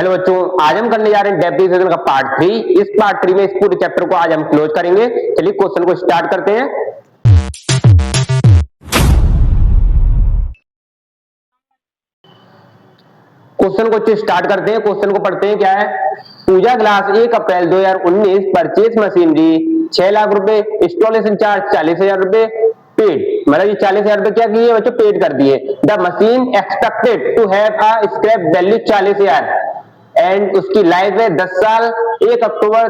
Hello बच्चों, आज हम करने जा रहे हैं डेप्रिसिएशन का पार्ट 3। इस पार्ट 3 में इस पूरे चैप्टर को आज हम क्लोज करेंगे। चलिए क्वेश्चन को स्टार्ट करते हैं। क्वेश्चन को पढ़ते हैं। क्या है? पूजा क्लास 1 अप्रैल 2019 परचेज मशीनरी 6 लाख रुपए, इंस्टॉलेशन चार्ज 40,000 रुपए पेड। मतलब ये 40,000 रुपए क्या किए बच्चों? पेड कर दिए। The machine expected to have a scrap value 40,000 and उसकी लाइफ है 10 साल। 1 अक्टूबर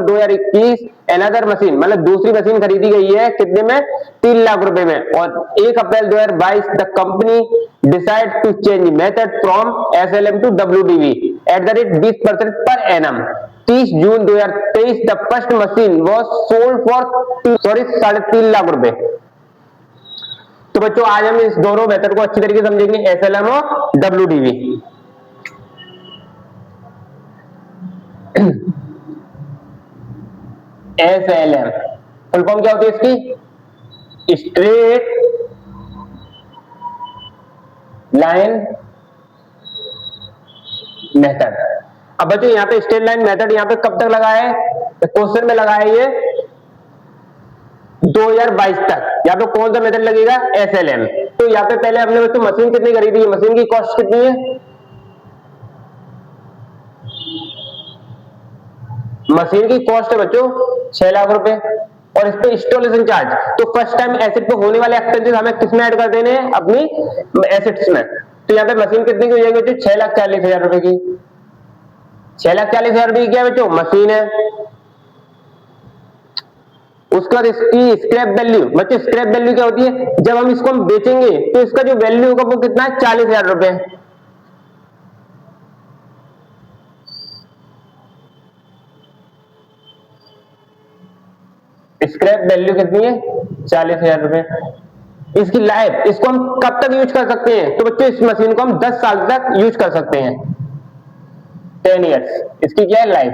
2021 अनदर मशीन, मतलब दूसरी मशीन खरीदी गई है कितने में? 3 लाख रुपए में। और 1 April 2022 the company decide to change method from SLM to WDV at the rate 20% per annum. 30 June 2023 the first machine was sold for 3.5 lakh रुपए। तो बच्चों आज हम इस दोनों मेथड को अच्छी तरीके से समझेंगे, एसएलएम और डब्ल्यूडीवी। एसएलएम फुल फॉर्म क्या होती है इसकी? Straight line method. अब बच्चों यहाँ पे स्ट्रेट लाइन मेथड यहाँ पे कब तक लगा है? क्वेश्चन में लगा है ये 2022 तक। यहाँ पे कौन सा मेथड लगेगा? एसएलएम। तो यहाँ पे पहले हमने बच्चों मशीन कितनी खरीदी है? मशीन की कॉस्ट कितनी है? मशीन की कॉस्ट है बच्चों 6 लाख रुपए और इस पे इंस्टॉलेशन चार्ज। तो फर्स्ट टाइम एसेट पे होने वाले एक्सपेंसेस हमें किसमें ऐड कर देने हैं? अपनी एसेट्स में। तो यहाँ पे मशीन कितनी की हो जाएगी बच्चों? 6,40,000 रुपए की। 6,40,000 रुपए की क्या है बच्चों? मशीन है। उसके बाद इसकी स्क्रैप वैल्यू। बच्चों स्क्रैप वैल्यू क्या होती है? जब हम इसको बेचेंगे तो इसका जो वैल्यू होगा वो कितना है? 40,000 रुपए। स्क्रैप वैल्यू कितनी है? 40,000 रुपए। इसकी लाइफ, इसको हम कब तक यूज कर सकते हैं? तो बच्चों इस मशीन को हम 10 साल तक यूज कर सकते हैं। 10 ईयर्स इसकी क्या है? लाइफ।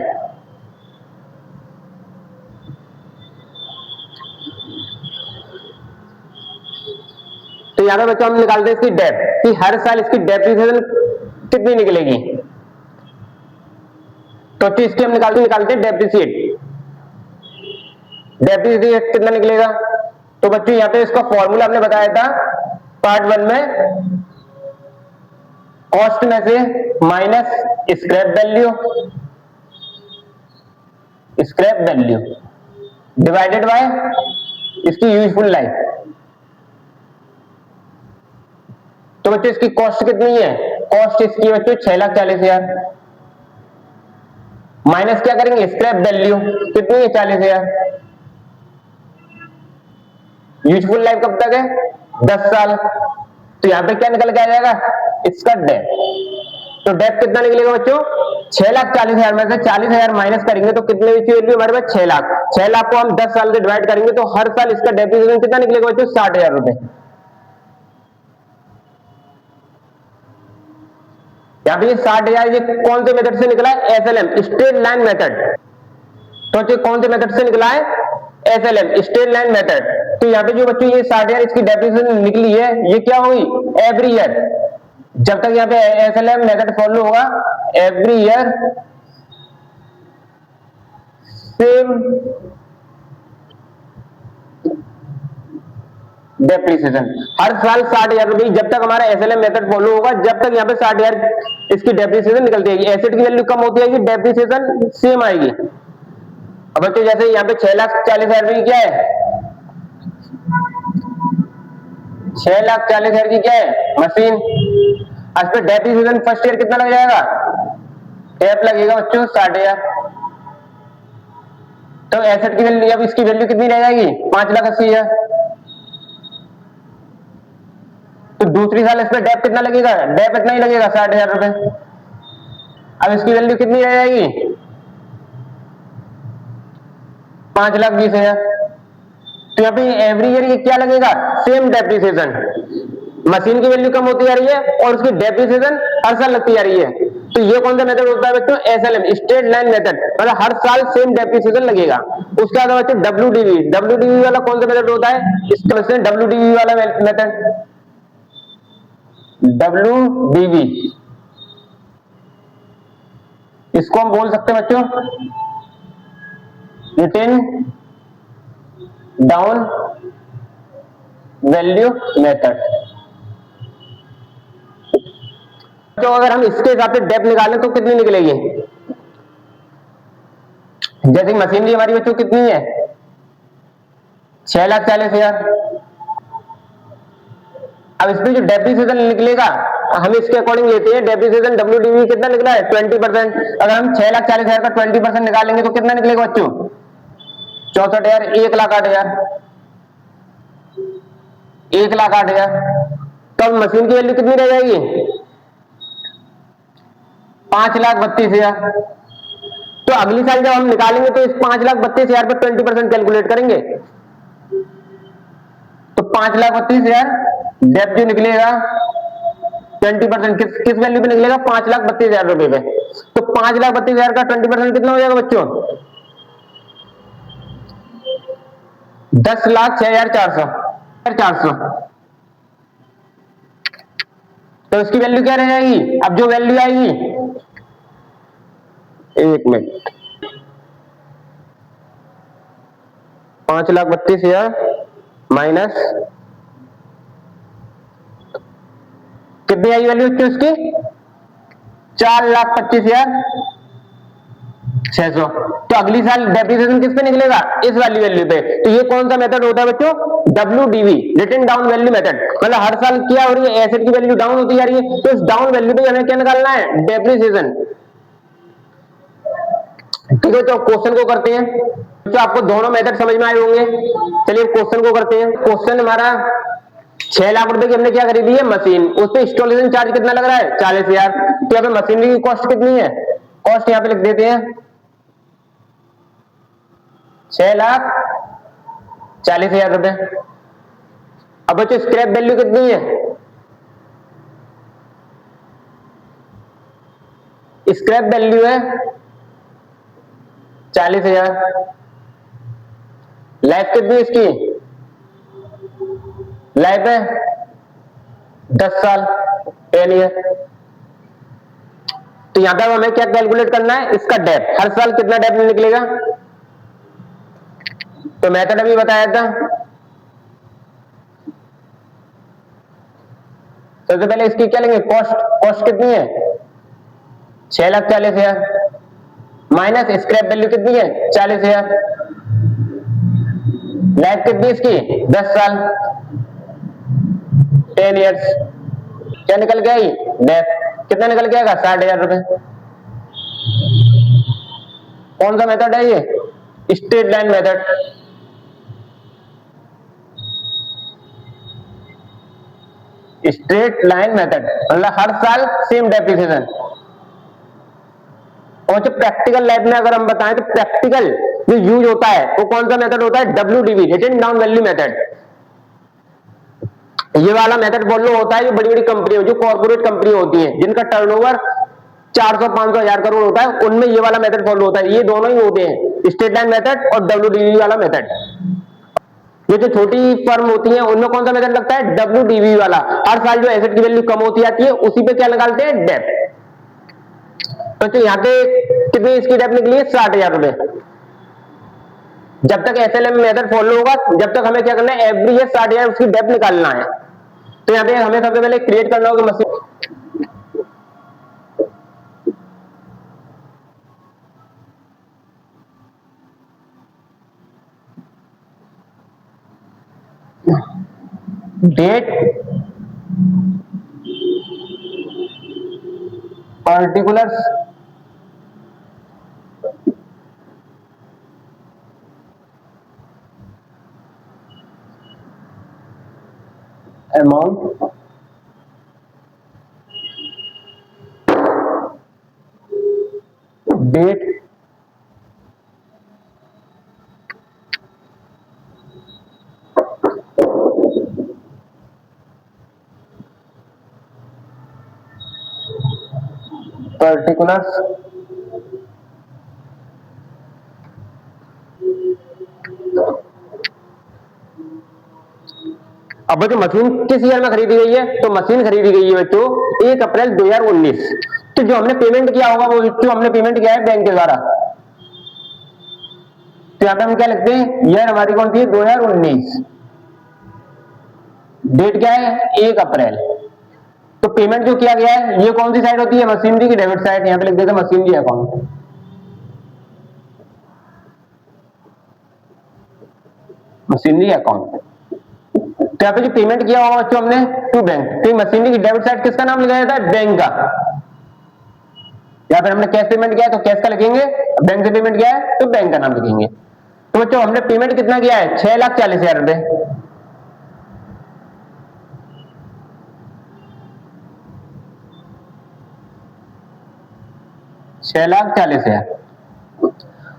तो यहां पे बच्चों हम निकालते हैं इसकी डेप्थ कि हर साल इसकी डेप्रिसिएशन कितनी निकलेगी। तो इसकी हम निकालते हैं डेप्रिसिएट। डेप्रिसिएट कितना निकलेगा? तो बच्चों यहाँ पे इसका फॉर्मूला आपने बताया था पार्ट 1 में। कॉस्ट में से minus scrap value divided by इसकी यूजफुल लाइफ। तो बच्चों इसकी कॉस्ट कितनी है? कॉस्ट इसकी बच्चों 6,40,000 माइनस क्या करेंगे? स्क्रैप वैल्यू कितनी है? 40,000। यूजफुल लाइफ कब तक है? 10 साल। तो यहां पे क्या निकल के आ जाएगा? इसका डेप। तो डेप कितना निकलेगा बच्चों? 6,40,000 में से 40,000 माइनस करेंगे तो कितने वैल्यू हमारे पास? 6 लाख। 6 लाख को हम 10 साल से डिवाइड करेंगे तो हर साल इसका डेप्रिसिएशन कितना निकलेगा बच्चों? 60,000 रुपए। यहाँ पे 60,000 ये कौन से मेथड से निकला है? SLM, straight line method. तो कौन से मेथड से निकला है? SLM, straight line method. तो यहाँ पे जो बच्चों ये 60,000 इसकी डेप्रिसिएशन निकली है, ये क्या होगी? Every year. जब तक यहाँ पे एसएलएम मेथड फॉलो होगा, एवरी ईयर सेम डेप्रिसिएशन। हर साल 60,000 रुपए। जब तक हमारा एसएलएम मेथड फॉलो होगा, जब तक यहाँ पे 60,000 इसकी डेप्रिसिएशन निकलती है। एसेट की वैल्यू कम होती है, डेप्रिसिएशन सेम आएगी। अब बच्चों जैसे यहाँ पे 6,40,000 रुपए की क्या है? 6,40,000 की क्या है? मशीन। आज पे डेप्रिसिएशन फर्स्ट ईयर कितना लग जाएगा? डेप लगेगा बच्चों 60,000। तो एसेट की वैल्यू, अब इसकी वैल्यू कितनी रह जाएगी? 5,80,000। तो दूसरी साल इस पे डेप कितना लगेगा? डेप इतना ही लगेगा 60,000 रुपए। अब इसकी वैल्यू कितनी रह जाएगी? 5,20,000। तो यहाँ पे एवरी ईयर ये क्या लगेगा? Same depreciation. मशीन की वैल्यू कम होती जा रही है और उसकी डेप्रिसिएशन हर साल लगती जा रही है। तो ये कौन सा मेथड होता है बच्चों? SLM, straight line method. मतलब हर साल सेम डेप्रिसिएशन लगेगा। उसके बाद बच्चों डब्ल्यूडीवी। डब्ल्यूडीवी वाला कौन सा मेथड होता है? इसका डब्ल्यूडीवी वाला मेथड। डब्ल्यूडीवी इसको हम बोल सकते हैं बच्चों रिटन डाउन वैल्यू मेथड। तो अगर हम इसके हिसाब से डेप्थ निकालें तो कितनी निकलेगी? जैसे मशीनरी हमारी बच्चों कितनी है 6,40,000। अब इसमें जो डेप्रिसिएशन निकलेगा हम इसके अकॉर्डिंग लेते हैं। डेप्रिसिएशन WDV कितना निकला है 20%। अगर हम 6,40,000 का 20% निकालेंगे तो कितना निकलेगा बच्चों 64,000। 1,08,000 1,08,000। तो मशीन की वैल्यू कितनी रह जाएगी 5,32,000। तो अगली साल जब हम निकालेंगे तो इस 5,32,000 पर 20% कैलकुलेट करेंगे तो 5,32,000 डेप्थ जो निकलेगा 20% किस वैल्यू पे निकलेगा 5,32,000 रुपए पे। तो 5,32,000 का 20% कितना हो जाएगा बच्चों 10,06,400। तो इसकी वैल्यू क्या रह जाएगी? अब जो वैल्यू आएगी 1 मिनट 5,32,000 माइनस कितनी आई वैल्यू उसकी 4,25,600। तो अगली साल डेप्रिसिएशन किस पे निकलेगा इस वाली वैल्यू पे। तो ये कौन सा मेथड होता है बच्चों WDV written down value method. मतलब हर साल क्या हो रही है एसेट की वैल्यू डाउन होती जा रही है तो इस डाउन वैल्यू पे हमें क्या निकालना है डेप्रिसिएशन। ठीक है तो क्वेश्चन को करते हैं। तो आपको दोनों मेथड समझ में आए होंगे। चलिए क्वेश्चन को करते हैं। क्वेश्चन हमारा 6 लाख रुपए की हमने क्या खरीदी है मशीन। उस पे इंस्टॉलेशन चार्ज कितना लग रहा है 40,000। तो यहाँ पे मशीनरी की कॉस्ट कितनी है कॉस्ट यहाँ पे लिख देते हैं 6,40,000 रुपए। अब बच्चों स्क्रैप वैल्यू कितनी है स्क्रैप वैल्यू है 40,000। लाइफ कितनी है इसकी लाइफ है 10 साल 10 ईयर। तो यहां पर हमें क्या कैलकुलेट करना है इसका डेप्थ हर साल कितना डेप्थ निकलेगा। तो मेथड अभी बताया था। सबसे पहले इसकी क्या लेंगे कॉस्ट कितनी है 6,40,000 माइनस स्क्रैप वैल्यू कितनी है 40,000। लाइफ कितनी इसकी 10 साल 10 इयर्स। क्या निकल के आई डेप्थ कितना निकल के आएगा 60,000 रुपए। कौन सा मेथड है ये straight line method. Straight line method मतलब हर साल सेम डेप्रिसिएशन। और जो प्रैक्टिकल लाइफ में अगर हम बताएं तो प्रैक्टिकल जो यूज होता है वो कौन सा मेथड होता है WDV written down value method. ये वाला मेथड फॉलो होता है जो बड़ी बड़ी कंपनी जो कॉर्पोरेट कंपनी होती है जिनका टर्नओवर 400-500 हजार करोड़ होता है उनमें ये वाला मेथड फॉलो होता है। ये दोनों ही होते हैं स्ट्रेट लाइन मेथड और WDV वाला मेथड। ये जो छोटी फर्म होती है उनमें कौन सा मेथड लगता है WDV वाला। हर साल जो एसेट की वैल्यू कम होती जाती है उसी पे क्या निकालते हैं डेप्थ। तो यहाँ पे कितनी इसकी डेप्थ निकली है 60,000 रुपए। जब तक SLM मेथड फॉलो होगा जब तक हमें क्या करना है एवरी ईयर 60,000 उसकी डेप्थ निकालना है। तो यहाँ पे हमें सबसे पहले क्रिएट करना होगा machine date particulars amount date particulars अब जो मशीन किस ईयर में खरीदी गई है तो मशीन खरीदी गई है बच्चों 1 अप्रैल 2019। तो जो हमने पेमेंट किया होगा वो जो हमने पेमेंट किया है बैंक के द्वारा, तो यहाँ पे हम क्या लिखते हैं, ईयर हमारी कौन सी है 2019, डेट क्या है 1 अप्रैल। तो पेमेंट जो किया गया है ये कौन सी साइड होती है, मशीनरी की डेबिट साइड, यहाँ पे लिख देते हैं मशीनरी अकाउंट, मशीनरी अकाउंट। तो यहाँ पे जो पेमेंट किया होगा बच्चों हमने टू बैंक, तो मशीनरी की डेबिट साइड किसका नाम लिखा जाता है, बैंक का। यहाँ पे हमने कैश पेमेंट किया है तो कैश का लिखेंगे, बैंक से पेमेंट किया है तो बैंक का नाम लिखेंगे। तो बच्चों हमने पेमेंट कितना किया है, 6,40,000 रुपए, 6,40,000।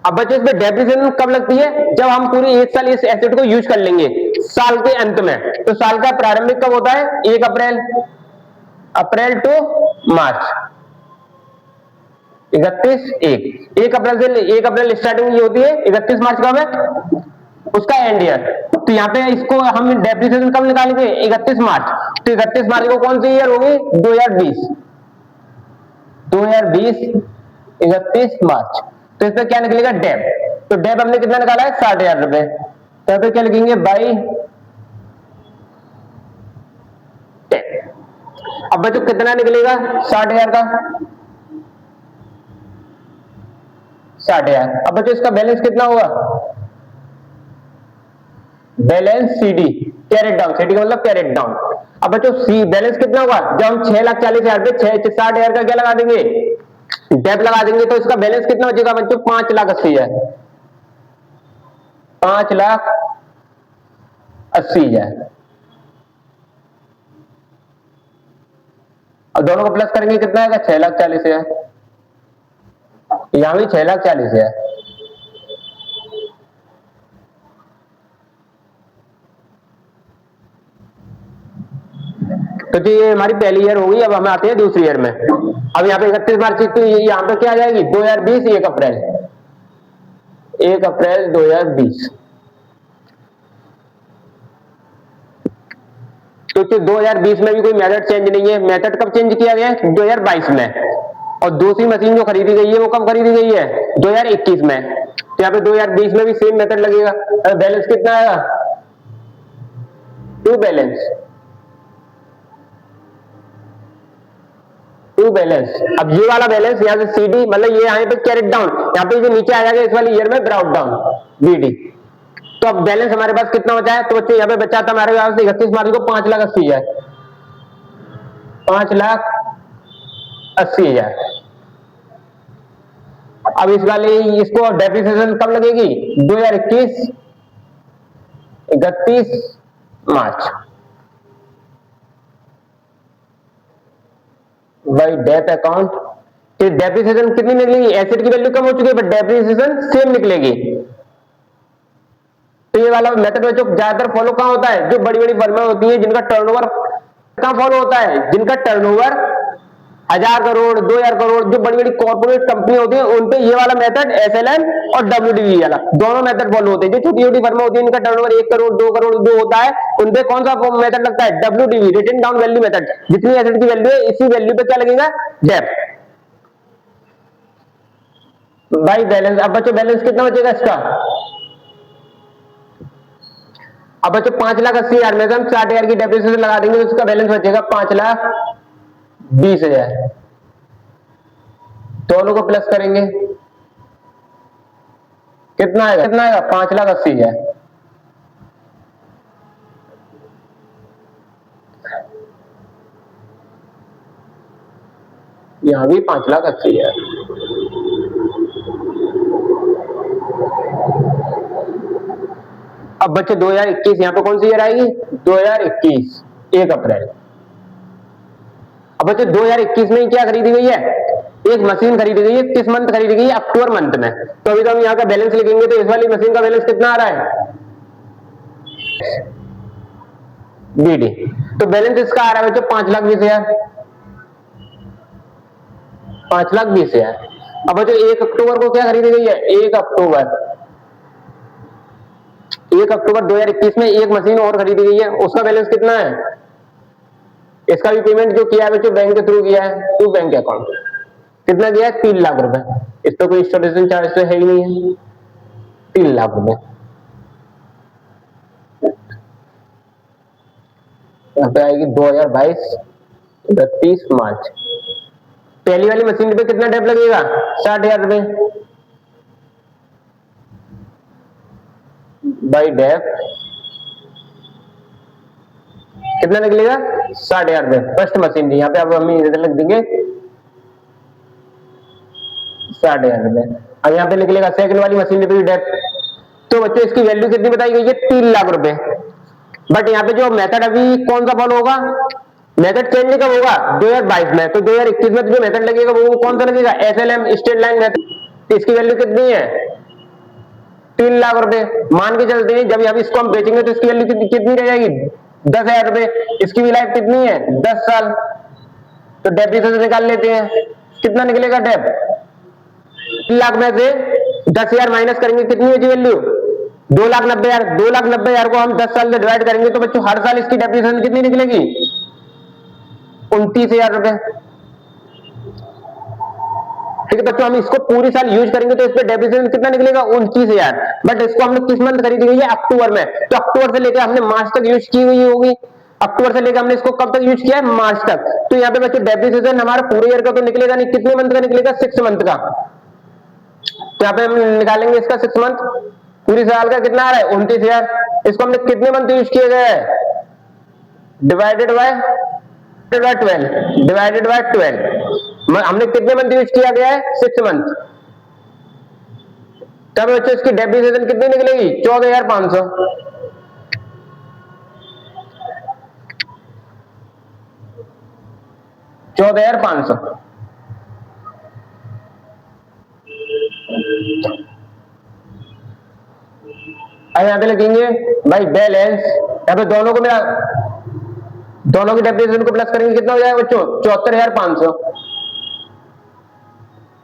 अब बच्चों इसमें डेप्रिसिएशन कब लगती है, जब हम पूरी 1 साल इस एसेट को यूज कर लेंगे साल के अंत में। तो साल का प्रारंभिक कब होता है, 1 अप्रैल, अप्रैल टू मार्च, 1 अप्रैल से 1 अप्रैल स्टार्टिंग ये होती है, 31 मार्च कब है उसका एंड ईयर। तो यहाँ पे इसको हम डेप्रिसिएशन कब निकालेंगे, 31 मार्च। तो 31 मार्च को कौन सी ईयर होगी, 2020, 31 मार्च। तो इसमें क्या निकलेगा, डेप। तो डेप हमने कितना निकाला है, 60,000 रुपए। तो यहाँ पे क्या लिखेंगे, बाई डेप। अब बच्चों कितना निकलेगा 60,000 का, 60,000। अब बच्चों इसका बैलेंस कितना होगा, balance CD, carried down, CD का मतलब कैरेट डाउन। अब बच्चों सी बैलेंस कितना होगा, जब हम 6,40,000 पे 60,000 का क्या लगा देंगे, डेप लगा देंगे, तो इसका बैलेंस कितना बचेगा बच्चों, 5,80,000, 5,80,000। अब दोनों को प्लस करेंगे कितना आएगा, 6,40,000, यहां भी 6,40,000। तो जी ये हमारी पहली ईयर होगी। अब हम आते हैं दूसरी ईयर में। अब यहाँ पे 31 मार्च, तो यहाँ पे क्या आ जाएगी, 2020 1 अप्रैल, 1 अप्रैल 2020। तो 2020 में भी कोई मेथड चेंज नहीं है, मेथड कब चेंज किया गया है, 2022 में। और दूसरी मशीन जो खरीदी गई है वो कब खरीदी गई है, 2021 में। तो यहाँ पे 2020 में भी सेम मेथड लगेगा। बैलेंस कितना आएगा, टू बैलेंस, टू बैलेंस। अब ये वाला बैलेंस यहाँ से सीडी, मतलब ये यहाँ पे कैरेट डाउन, यहाँ पे जो नीचे आ जाएगा इस वाली ईयर में ब्राउट डाउन, बीडी। तो अब बैलेंस हमारे पास कितना बचा है, तो बच्चे यहाँ पे बचा था हमारे पास 31 मार्च को 5,80,000, 5,80,000। अब इस वाले इसको डेप्रिसिएशन कब लगेगी, 2021 31 मार्च, बाई डेप अकाउंट। तो डेप्रिसिएशन कितनी निकलेगी, एसेट की वैल्यू कम हो चुकी है बट डेप्रिसिएशन सेम निकलेगी। तो ये वाला मेथड बच्चों ज्यादातर फॉलो कहां होता है, जो बड़ी बड़ी फर्में होती हैं जिनका टर्नओवर कहां फॉलो होता है, जिनका टर्नओवर 1,000 करोड़ 2,000 करोड़, जो बड़ी बड़ी कॉर्पोरेट कंपनी होती है उन पे ये वाला मेथड एसएलएम और डब्ल्यूडीवी वाला दोनों मेथड फॉलो होते हैं। जो छोटी छोटी फर्में होती है इनका टर्नओवर 1 करोड़ 2 करोड़ जो होता है, उन पे कौन सा मेथड लगता है, WDV, written down value method. जितनी एसेट की वैल्यू है इसी वैल्यू पे क्या लगेगा, डेप बाई बैलेंस। अब बच्चों बैलेंस कितना बचेगा इसका, अब बच्चों 5,80,000 में से हम 60,000 की डेप्रिसिएशन लगा देंगे तो इसका बैलेंस बचेगा 5,20,000। दोनों को प्लस करेंगे कितना आएगा, 5,80,000। यहां भी 5,80,000। अब बच्चे 2021 यहाँ पे कौन सी ईयर आएगी, 2021 1 अप्रैल। अब बच्चे 2021 में क्या खरीदी गई है, एक मशीन खरीदी गई है। किस मंथ खरीदी गई है, अक्टूबर मंथ में। तो अभी तो हम यहाँ का बैलेंस लिखेंगे तो इस वाली मशीन का बैलेंस कितना आ रहा है, बीडी। तो बैलेंस इसका आ रहा है बच्चों 5,20,000, 5,20,000। अब बच्चों 1 अक्टूबर को क्या खरीदी गई है, 1 अक्टूबर 2021 में एक मशीन और खरीदी गई है, उसका बैलेंस कितना है, इसका भी पेमेंट जो किया है बच्चों बैंक के थ्रू किया है, टू बैंक अकाउंट। कितना गया है? 3 लाख रुपए। इस पर कोई इंस्टॉलेशन चार्ज तो है ही नहीं है। 3 लाख रुपए। यहाँ पे आएगी 2022 31 मार्च। पहली वाली मशीन पे कितना डेप लगेगा? 60,000 रुपए बाई डेप कितना निकलेगा? 60,000 रुपए फर्स्ट मशीन। यहाँ पे अब हम इधर लिख देंगे 60,000 रुपए। और यहाँ पे निकलेगा सेकंड वाली मशीन पे डेप। तो बच्चों इसकी वैल्यू कितनी बताई गई है? 3 लाख रुपए। बट यहाँ पे जो मेथड अभी कौन सा फॉलो होगा? मेथड चेंज कब होगा? 2022 में। तो 2021 में जो मेथड लगेगा वो कौन सा लगेगा? SLM straight line method. तो इसकी वैल्यू कितनी है? 3 लाख रुपए। मान के चलते हैं जब अभी इसको हम बेचेंगे तो इसकी वैल्यू कितनी रह जाएगी? 10,000 रुपए। इसकी भी लाइफ कितनी है? 10 साल। तो डेप्रिसिएशन निकाल लेते हैं। कितना निकलेगा डेप? 3 लाख में से 10,000 माइनस करेंगे, कितनी होगी वैल्यू? 2,90,000। 2,90,000 को हम 10 साल से डिवाइड करेंगे तो बच्चों हर साल इसकी डेप्रिसिएशन कितनी निकलेगी? 29,000 रुपए। ठीक है बच्चों, हम इसको पूरी साल यूज करेंगे तो इस पे डेप्रिसिएशन कितना निकलेगा? 29,000। बट इसको हमने किस मंथ खरीदी हुई है? अक्टूबर में। तो अक्टूबर से लेकर हमने मार्च तक यूज की हुई होगी। अक्टूबर से लेकर हमने इसको कब तक यूज किया है? मार्च तक। तो यहाँ पे बच्चों डेप्रिसिएशन हमारा पूरे ईयर का तो निकलेगा नहीं, कितने मंथ का निकलेगा? 6 मंथ का। तो यहाँ पे हम निकालेंगे इसका 6 मंथ। पूरी साल का कितना आ रहा है? 29,000। इसको हमने कितने मंथ यूज किए गए? Divided by 12। Divided by 12। हमने कितने मंथ यूज किया गया है? 6 मंथ। तब बच्चों इसकी डेप्रिसिएशन कितनी निकलेगी? 14,500। 14,500। यहाँ पे लिखेंगे भाई बैलेंस। यहाँ पे दोनों को मिला, दोनों की डेप्रिसिएशन को प्लस करेंगे, कितना हो जाएगा बच्चों? 74,500।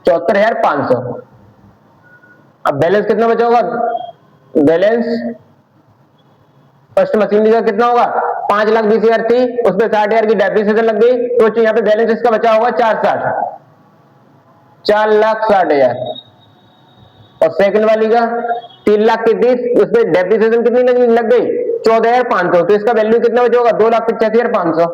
74,500। अब बैलेंस कितना बचा होगा? बैलेंस फर्स्ट मशीनरी का कितना होगा? 5,20,000 थी, उसमें 60,000 की डेप्रिसिएशन लग गई, तो यहाँ पे बैलेंस इसका बचा होगा 4,60,000। और सेकंड वाली का 3 लाख की थी, उसमें डेप्रिसिएशन कितनी लग गई? 14,500। तो इसका वैल्यू कितना बचा होगा? 2,85,500।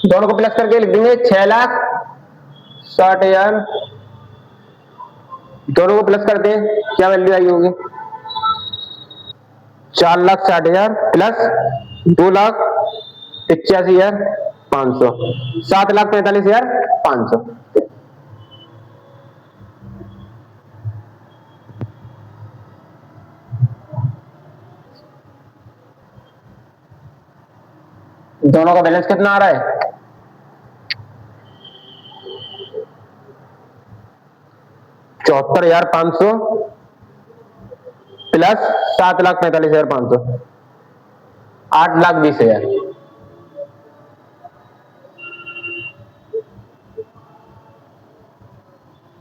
दोनों को प्लस करके लिख देंगे 6,60,000। दोनों को प्लस करते हैं, क्या वैल्यू आई होगी? 4,60,000 प्लस 2,85,500, 7,45,500। दोनों का बैलेंस कितना आ रहा है? 74,500 प्लस 7,45,500, 8,20,000।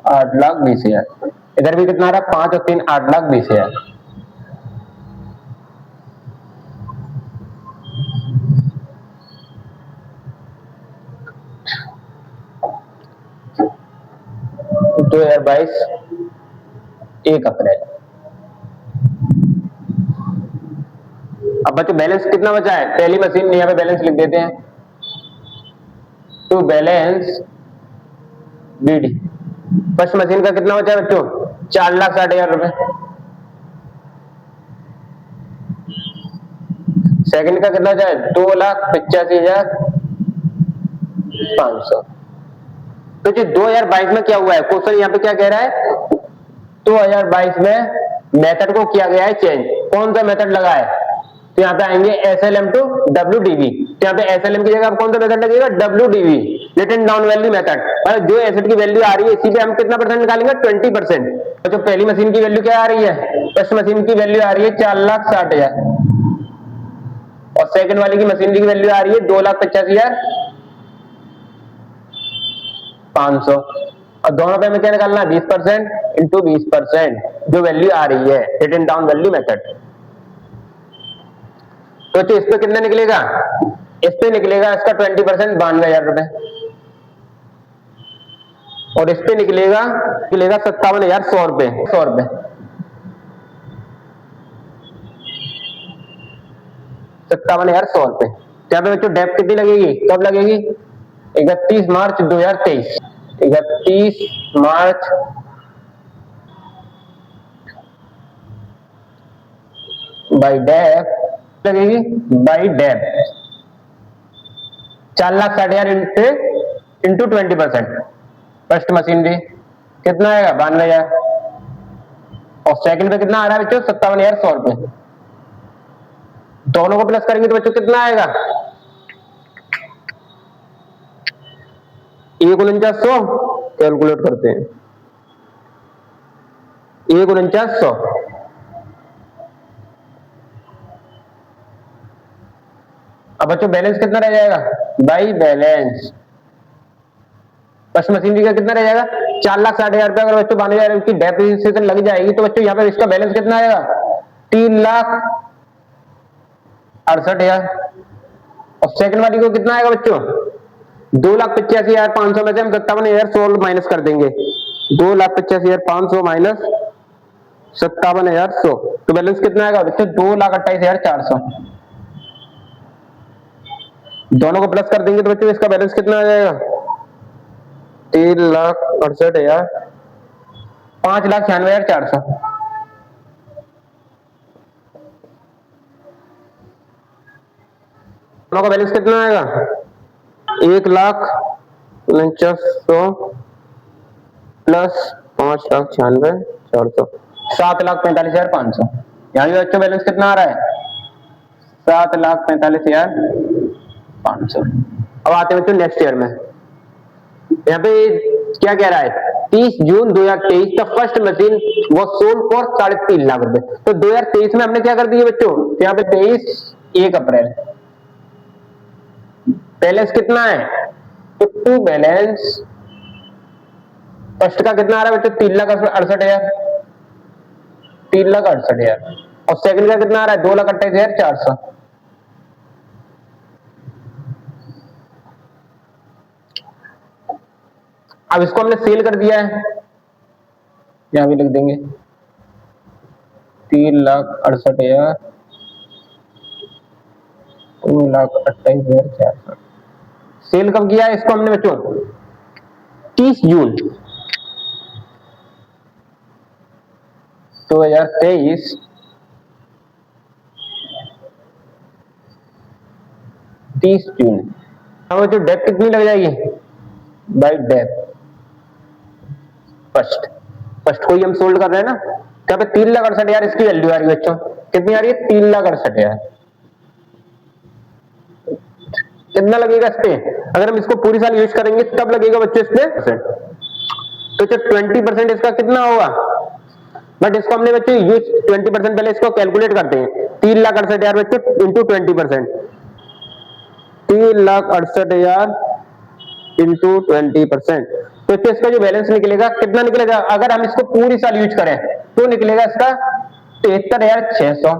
8,20,000। इधर भी कितना आ रहा है? 5 और 3 8,20,000। तो 2022 1 अप्रैल। अब बच्चों बैलेंस कितना बचा है? पहली मशीन, यहाँ पे बैलेंस लिख देते हैं। तो बैलेंस बीडी फर्स्ट मशीन का कितना बचा है बच्चों? 4,60,000 रुपए। सेकंड का कितना बचा है? 2,85,500। तो 2022 में क्या हुआ है? क्वेश्चन यहाँ पे क्या कह रहा है? 2022 में मेथड को किया गया है चेंज। कौन सा मेथड लगा है? तो यहाँ पे आएंगे SLM टू WDV। तो यहाँ पे SLM की जगह कौन सा मेथड लगेगा? WDV, written down value method. और जो एसेट की वैल्यू आ रही है इसी पे हम कितना परसेंट निकालेंगे? 20%। तो जो पहली मशीन की वैल्यू क्या आ रही है? फर्स्ट मशीन की वैल्यू आ रही है 4,60,000 और सेकंड वाली की मशीनरी की वैल्यू आ रही है 2,85,500। और दोनों पे हमें क्या निकालना है? 20% इंटू 20%, जो वैल्यू आ रही है, रिटन डाउन वैल्यू मेथड। तो इस पे कितना निकलेगा, इस पे निकलेगा इसका 20% 92,000 रुपए, और इस पे निकलेगा 57,100 रुपए, 100 रुपए, 57,100 रुपए। यहाँ पे बच्चों डेप कितनी लगेगी, कब लगेगी, 31 मार्च 2023, 31 मार्च बाई डेप लगेगी, by dep 4,60,000 into 20%। First machinery कितना आएगा, 92,000, और सेकंड पे कितना आ रहा है बच्चों, 57,100 रुपए। दोनों को प्लस करेंगे तो बच्चों कितना आएगा, 1,49,100, कैलकुलेट करते हैं, 1,49,100। अब बच्चों बैलेंस कितना रह जाएगा, बाई बैलेंस फर्स्ट मशीनरी का कितना रह जाएगा, 4,60,000 रुपए। अगर बच्चों 92,000 की डेप्रिसिएशन लग जाएगी तो बच्चों यहाँ पे इसका बैलेंस कितना आएगा, 3,68,000। और सेकंड वाली को कितना आएगा बच्चों, 2,85,500 में से हम 57,100 माइनस कर देंगे, 2,85,500 माइनस 57,100, तो बैलेंस कितना आएगा बच्चों, 2,28,400। दोनों को प्लस कर देंगे तो बच्चों इसका बैलेंस कितना आ जाएगा, 3,68,000, 5,96,400। दोनों का बैलेंस कितना आएगा, 1,49,100 प्लस 5,96,400, 7,45,500। यहाँ भी बच्चों बैलेंस कितना आ रहा है, 7,45,500। अब आते हैं बच्चों नेक्स्ट ईयर में, यहाँ पे क्या कह रहा है, 30 जून 2023 द फर्स्ट मशीन वो सोल्ड फॉर 3.5 लाख रुपए। तो 2023 में हमने क्या कर दिया बच्चों, तो यहाँ पे 1 अप्रैल बैलेंस कितना है, तो टू बैलेंस फर्स्ट का कितना आ रहा है बच्चों, 3,68,000, 3,68,000, और सेकंड का कितना आ रहा है, 2,28,400। अब इसको हमने सेल कर दिया है, यहां भी लिख देंगे 3,68,000, 2,28,400। सेल कब किया है इसको हमने बच्चों, 30 जून 2023, 30 जून। अब जो डेप कितनी लग जाएगी, बाई डेप फर्स्ट को ही हम सोल्ड कर रहे हैं ना, यहाँ पे 3,68,000 इसकी वैल्यू आ रही है बच्चों, कितनी आ रही है, 3,68,000। कितना लगेगा इस पे, अगर हम इसको पूरी साल यूज करेंगे तब लगेगा बच्चों इस पे तो 20% इसका कितना होगा, बट इसको हमने बच्चों यूज 20%, पहले इसको कैलकुलेट करते हैं, 3,68,000 बच्चों इंटू 20%, 3,68,000 इंटू 20%, तो इसका जो बैलेंस निकलेगा कितना निकलेगा, अगर हम इसको पूरी साल यूज करें तो निकलेगा इसका 73,600।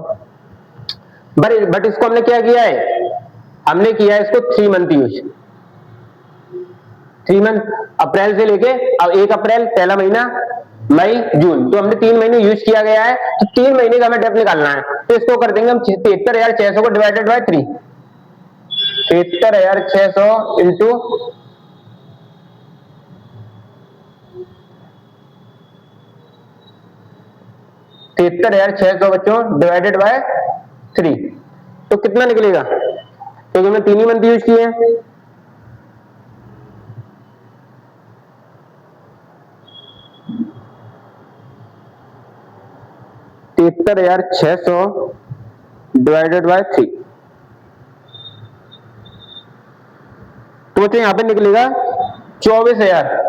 बट इसको हमने क्या किया है, हमने किया है इसको 3 मंथ यूज, 3 मंथ, अप्रैल से लेके अब 1 अप्रैल पहला महीना, मई जून, तो हमने 3 महीने यूज किया गया है, तो 3 महीने का हमें डेप निकालना है, तो इसको कर देंगे हम 73,600 को डिवाइडेड बाय 3, 73,600 इंटू 73,600 बच्चों डिवाइडेड बाय 3, तो कितना निकलेगा, क्योंकि हमने 3 ही मंथ यूज किए हैं, $73,600 डिवाइडेड बाय 3, तो बच्चों यहां पे निकलेगा 24,000।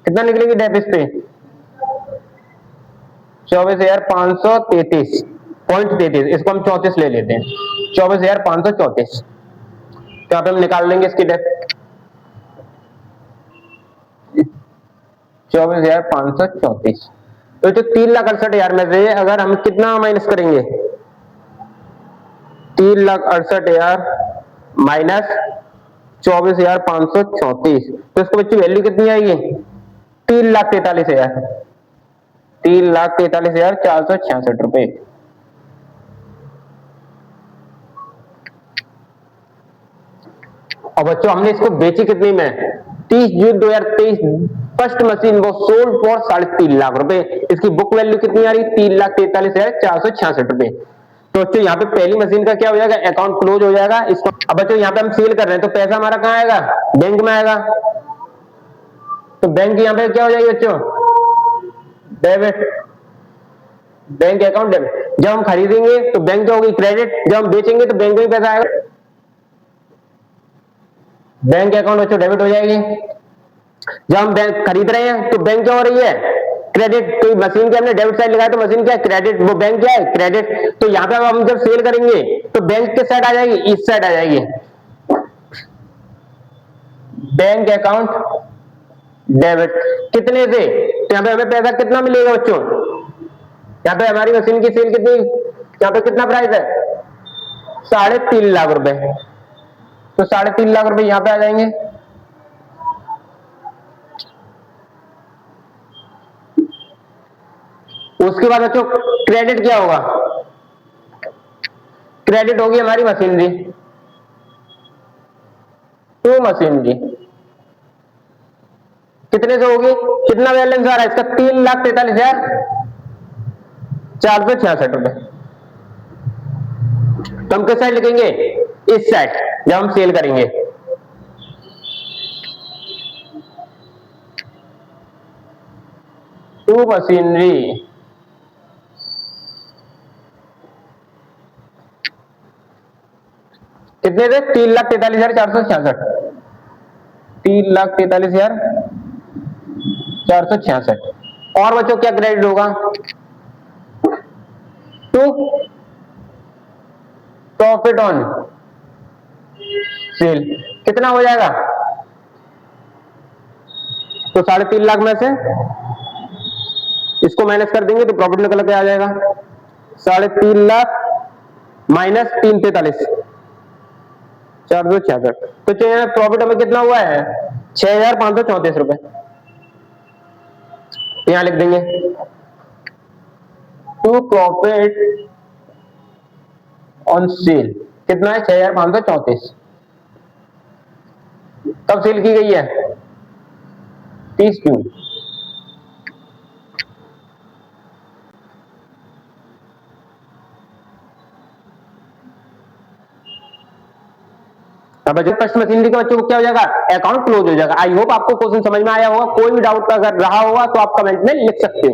कितना निकलेगी डेप इस पे, 24,533.33, इसको हम 34 ले लेते हैं, 24,534, तो यहाँ पे हम निकाल लेंगे इसकी डेप, 24,534, तो तो जो 3,68,000 में से अगर हम कितना माइनस करेंगे, 3,68,000 माइनस 24,534, तो इसको बच्चों वैल्यू कितनी आएगी, 3,43,000, 3,43,466 रुपए। और बच्चों हमने इसको बेची कितनी में, 30 जून 2023 फर्स्ट मशीन वो सोल्ड फॉर 3.5 लाख रुपए। इसकी बुक वैल्यू कितनी आ रही, 3,43,466 रुपए। तो बच्चों यहाँ पे पहली मशीन का क्या हो जाएगा, अकाउंट क्लोज हो जाएगा इसको। अब बच्चों यहाँ पे हम सेल कर रहे हैं तो पैसा हमारा कहाँ आएगा, बैंक में आएगा। तो बैंक यहाँ पे क्या हो जाएगी बच्चों, डेबिट, बैंक अकाउंट डेबिट। जब हम खरीदेंगे तो बैंक क्या होगी, क्रेडिट। जब हम बेचेंगे तो बैंक में पैसा आएगा, बैंक अकाउंट बच्चों डेबिट हो जाएगी। जब हम बैंक खरीद रहे हैं तो बैंक क्या हो रही है, क्रेडिट। तो मशीन के हमने डेबिट साइड लगाया तो मशीन क्या है, क्रेडिट, वो बैंक क्या है, क्रेडिट। तो यहाँ पे हम जब सेल करेंगे तो बैंक किस साइड आ जाएगी, इस साइड आ जाएगी, बैंक अकाउंट डेबिट। कितने से, तो यहाँ पे हमें पैसा कितना मिलेगा बच्चों, यहाँ पे हमारी मशीन की सेल कितनी, यहाँ पे कितना प्राइस है, 3.5 लाख रुपए। तो 3.5 लाख रुपए यहाँ पे आ जाएंगे। उसके बाद बच्चों क्रेडिट क्या होगा, क्रेडिट होगी हमारी मशीनरी टू मशीनरी। कितने से होगी, कितना बैलेंस आ रहा है इसका, 3,43,466 रुपए। तो हम किस साइड लिखेंगे, इस साइड, जब हम सेल करेंगे। टू मशीनरी कितने थे, 3,43,466, 3,43,466। और बच्चों क्या क्रेडिट होगा, टू प्रॉफिट ऑन सेल। कितना हो जाएगा, तो 3.5 लाख में से इसको माइनस कर देंगे तो प्रॉफिट निकल के आ जाएगा, 3.5 लाख माइनस 3,43,466। तो प्रॉफिट हमें कितना हुआ है, 6,534 रुपए। यहां लिख देंगे टू प्रॉफिट ऑन सेल कितना है, 6,534। कब सेल की गई है, 30 जून। अब जो फर्स्ट मशीनरी के बच्चों को क्या हो जाएगा, अकाउंट क्लोज हो जाएगा। आई होप आपको क्वेश्चन समझ में आया होगा। कोई भी डाउट अगर रहा होगा तो आप कमेंट में लिख सकते हो।